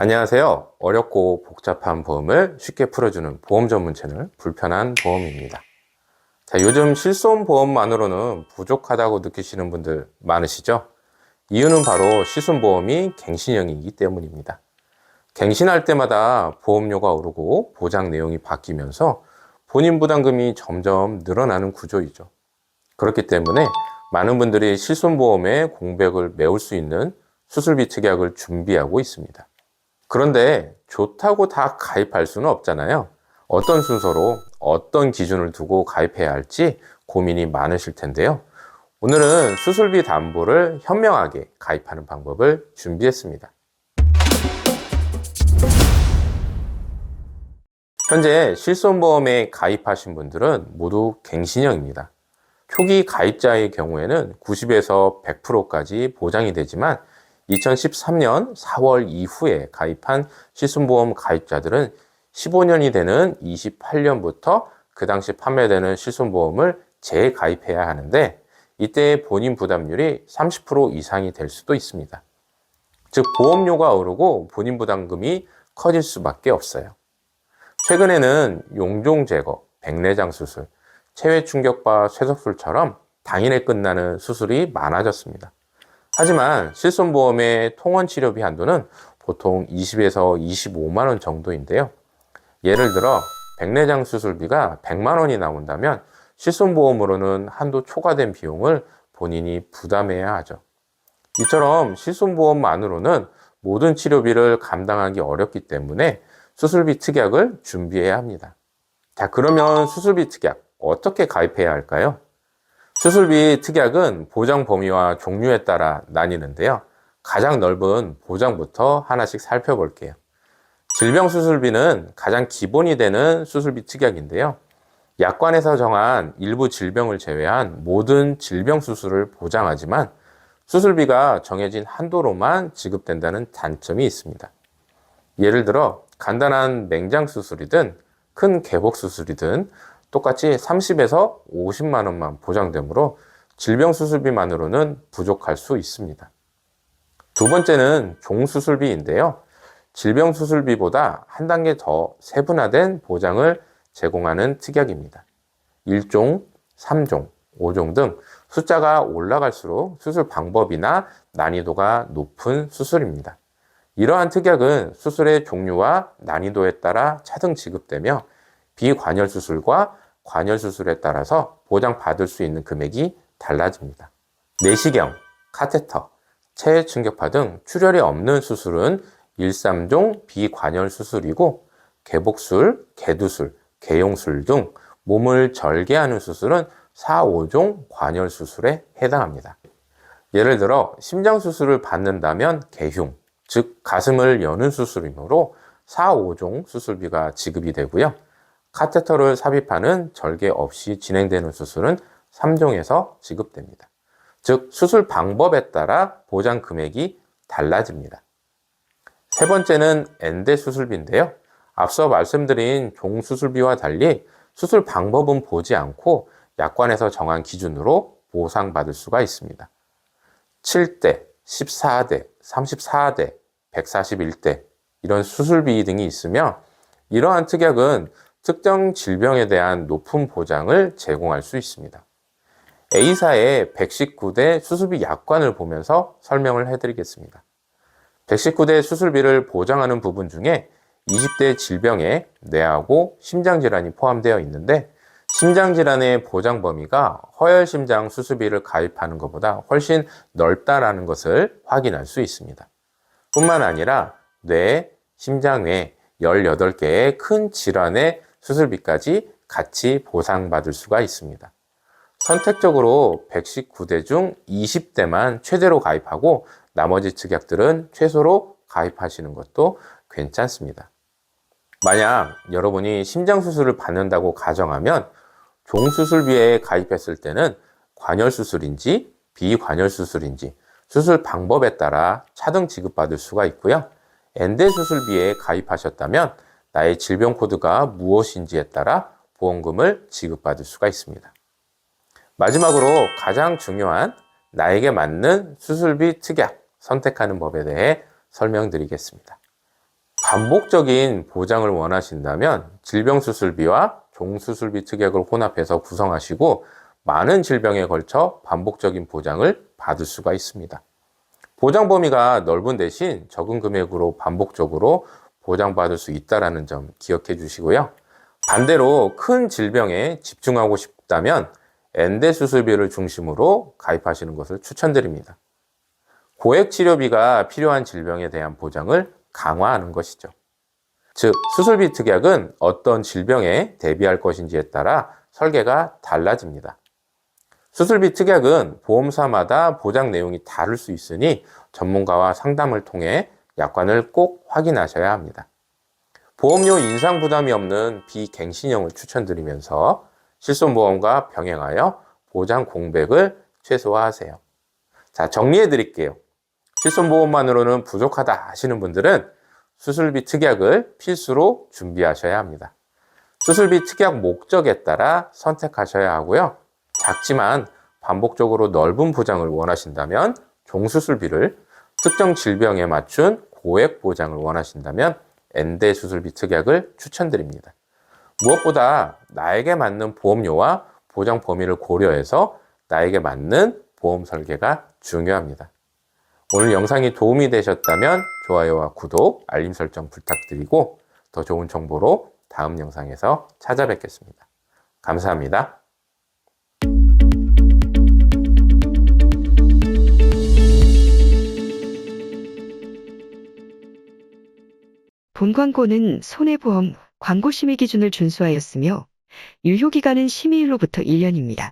안녕하세요. 어렵고 복잡한 보험을 쉽게 풀어주는 보험 전문 채널 불편한 보험입니다. 자, 요즘 실손보험만으로는 부족하다고 느끼시는 분들 많으시죠? 이유는 바로 실손보험이 갱신형이기 때문입니다. 갱신할 때마다 보험료가 오르고 보장 내용이 바뀌면서 본인 부담금이 점점 늘어나는 구조이죠. 그렇기 때문에 많은 분들이 실손보험의 공백을 메울 수 있는 수술비 특약을 준비하고 있습니다. 그런데 좋다고 다 가입할 수는 없잖아요. 어떤 순서로 어떤 기준을 두고 가입해야 할지 고민이 많으실 텐데요. 오늘은 수술비 담보를 현명하게 가입하는 방법을 준비했습니다. 현재 실손보험에 가입하신 분들은 모두 갱신형입니다. 초기 가입자의 경우에는 90에서 100%까지 보장이 되지만 2013년 4월 이후에 가입한 실손보험 가입자들은 15년이 되는 28년부터 그 당시 판매되는 실손보험을 재가입해야 하는데 이때 본인 부담률이 30% 이상이 될 수도 있습니다. 즉 보험료가 오르고 본인 부담금이 커질 수밖에 없어요. 최근에는 용종 제거, 백내장 수술, 체외 충격파 쇠석술처럼 당일에 끝나는 수술이 많아졌습니다. 하지만 실손보험의 통원치료비 한도는 보통 20에서 25만 원 정도인데요. 예를 들어 백내장 수술비가 100만 원이 나온다면 실손보험으로는 한도 초과된 비용을 본인이 부담해야 하죠. 이처럼 실손보험만으로는 모든 치료비를 감당하기 어렵기 때문에 수술비 특약을 준비해야 합니다. 자, 그러면 수술비 특약 어떻게 가입해야 할까요? 수술비 특약은 보장 범위와 종류에 따라 나뉘는데요. 가장 넓은 보장부터 하나씩 살펴볼게요. 질병수술비는 가장 기본이 되는 수술비 특약인데요. 약관에서 정한 일부 질병을 제외한 모든 질병 수술을 보장하지만 수술비가 정해진 한도로만 지급된다는 단점이 있습니다. 예를 들어 간단한 맹장 수술이든 큰 개복 수술이든 똑같이 30에서 50만 원만 보장되므로 질병 수술비만으로는 부족할 수 있습니다. 두 번째는 종수술비인데요. 질병 수술비보다 한 단계 더 세분화된 보장을 제공하는 특약입니다. 1종, 3종, 5종 등 숫자가 올라갈수록 수술 방법이나 난이도가 높은 수술입니다. 이러한 특약은 수술의 종류와 난이도에 따라 차등 지급되며 비관열 수술과 관열 수술에 따라서 보장받을 수 있는 금액이 달라집니다. 내시경, 카테터, 체외 충격파 등 출혈이 없는 수술은 1, 3종 비관열 수술이고 개복술, 개두술, 개용술 등 몸을 절개하는 수술은 4, 5종 관열 수술에 해당합니다. 예를 들어 심장 수술을 받는다면 개흉, 즉 가슴을 여는 수술이므로 4, 5종 수술비가 지급이 되고요. 카테터를 삽입하는 절개 없이 진행되는 수술은 3종에서 지급됩니다. 즉 수술 방법에 따라 보장 금액이 달라집니다. 세 번째는 엔대 수술비인데요. 앞서 말씀드린 종수술비와 달리 수술 방법은 보지 않고 약관에서 정한 기준으로 보상받을 수가 있습니다. 7대, 14대, 34대, 141대 이런 수술비 등이 있으며 이러한 특약은 특정 질병에 대한 높은 보장을 제공할 수 있습니다. A사의 119대 수술비 약관을 보면서 설명을 해드리겠습니다. 119대 수술비를 보장하는 부분 중에 20대 질병에 뇌하고 심장질환이 포함되어 있는데 심장질환의 보장 범위가 허혈심장 수술비를 가입하는 것보다 훨씬 넓다라는 것을 확인할 수 있습니다. 뿐만 아니라 뇌, 심장외 18개의 큰 질환의 수술비까지 같이 보상받을 수가 있습니다. 선택적으로 119대 중 20대만 최대로 가입하고 나머지 특약들은 최소로 가입하시는 것도 괜찮습니다. 만약 여러분이 심장수술을 받는다고 가정하면 종수술비에 가입했을 때는 관열수술인지 비관열수술인지 수술 방법에 따라 차등 지급받을 수가 있고요. 엔대 수술비에 가입하셨다면 나의 질병 코드가 무엇인지에 따라 보험금을 지급받을 수가 있습니다. 마지막으로 가장 중요한 나에게 맞는 수술비 특약 선택하는 법에 대해 설명드리겠습니다. 반복적인 보장을 원하신다면 질병수술비와 종수술비 특약을 혼합해서 구성하시고 많은 질병에 걸쳐 반복적인 보장을 받을 수가 있습니다. 보장 범위가 넓은 대신 적은 금액으로 반복적으로 보장받을 수 있다는 점 기억해 주시고요. 반대로 큰 질병에 집중하고 싶다면 엔대 수술비를 중심으로 가입하시는 것을 추천드립니다. 고액 치료비가 필요한 질병에 대한 보장을 강화하는 것이죠. 즉, 수술비 특약은 어떤 질병에 대비할 것인지에 따라 설계가 달라집니다. 수술비 특약은 보험사마다 보장 내용이 다를 수 있으니 전문가와 상담을 통해 약관을 꼭 확인하셔야 합니다. 보험료 인상 부담이 없는 비갱신형을 추천드리면서 실손보험과 병행하여 보장 공백을 최소화하세요. 자, 정리해 드릴게요. 실손보험만으로는 부족하다 하시는 분들은 수술비 특약을 필수로 준비하셔야 합니다. 수술비 특약 목적에 따라 선택하셔야 하고요. 작지만 반복적으로 넓은 보장을 원하신다면 종수술비를, 특정 질병에 맞춘 고액 보장을 원하신다면 엔대 수술비 특약을 추천드립니다. 무엇보다 나에게 맞는 보험료와 보장 범위를 고려해서 나에게 맞는 보험 설계가 중요합니다. 오늘 영상이 도움이 되셨다면 좋아요와 구독, 알림 설정 부탁드리고 더 좋은 정보로 다음 영상에서 찾아뵙겠습니다. 감사합니다. 본 광고는 손해보험 광고 심의 기준을 준수하였으며 유효기간은 심의일로부터 1년입니다.